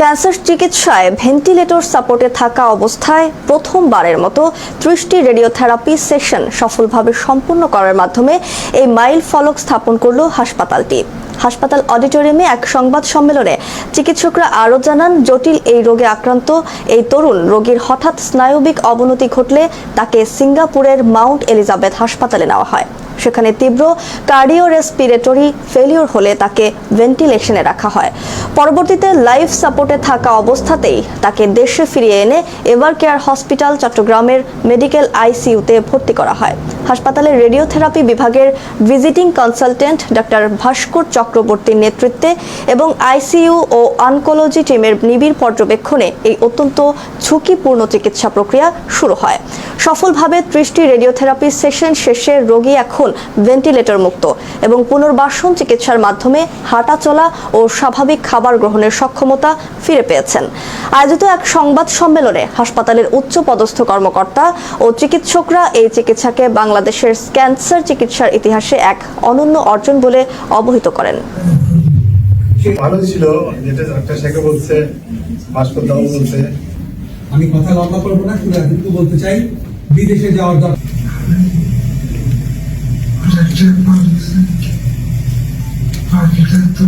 Cancer চিকিৎসায় ventilator সাপোর্টে থাকা অবস্থায় প্রথমবারের মতো 30টি রেডিওথেরাপি সেশন সফলভাবে সম্পন্ন করার মাধ্যমে এই মাইল ফলক স্থাপন করল হাসপাতালটি। হাসপাতাল অডিটোরিয়ামে এক সংবাদ সম্মেলনে চিকিৎসকরা আরও জানান, জটিল এই রোগে আক্রান্ত এই তরুণ রোগীর হঠাৎ স্নায়বিক অবনতি ঘটলে তাকে সিঙ্গাপুরের মাউন্ট এলিজাবেথ হাসপাতালে নেওয়া হয়। সেখানে তীব্র কার্ডিওরেসপিরেটরি ফেলিওর হলে তাকে ভেন্টিলেশনে রাখা হয়। পরবর্তীতে লাইফ সাপোর্টে থাকা অবস্থাতেই তাকে দেশে ফিরিয়ে এনে এভার কেয়ার হসপিটাল চট্টগ্রামের মেডিকেল আইসিইউতে ভর্তি করা হয়। হাসপাতালের রেডিওথেরাপি বিভাগের ভিজিটিং কনসালটেন্ট ডাক্তার ভাস্কর চক্রবর্তীর নেতৃত্বে এবং আইসিইউ ও অনকোলজি টিমের নিবিড় পর্যবেক্ষণে এই অত্যন্ত ঝুঁকিপূর্ণ চিকিৎসা প্রক্রিয়া শুরু হয়। সফলভাবে 30টি রেডিওথেরাপি সেশন শেষে রোগী এখন ভেন্টিলেটর মুক্ত এবং পুনর্বাসন চিকিৎসার মাধ্যমে হাঁটা চলা ও স্বাভাবিক খাবার গ্রহণের সক্ষমতা ফিরে পেয়েছেন। আয়োজিত এক সংবাদ সম্মেলনে হাসপাতালের উচ্চপদস্থ কর্মকর্তা ও চিকিৎসকরা এই চিকিৎসাকে বাংলাদেশের ক্যান্সার চিকিৎসার ইতিহাসে এক অনন্য অর্জন বলে অবহিত করেন। ভালো ছিল, যেটা ডাক্তার সাহেব বলছে, ভাস্কর দাও বলছে। আমি কথা লম্বা করবো না, শুধু এতটুকু বলতে চাই, বিদেশে যাওয়ার দরকার Arquitecto,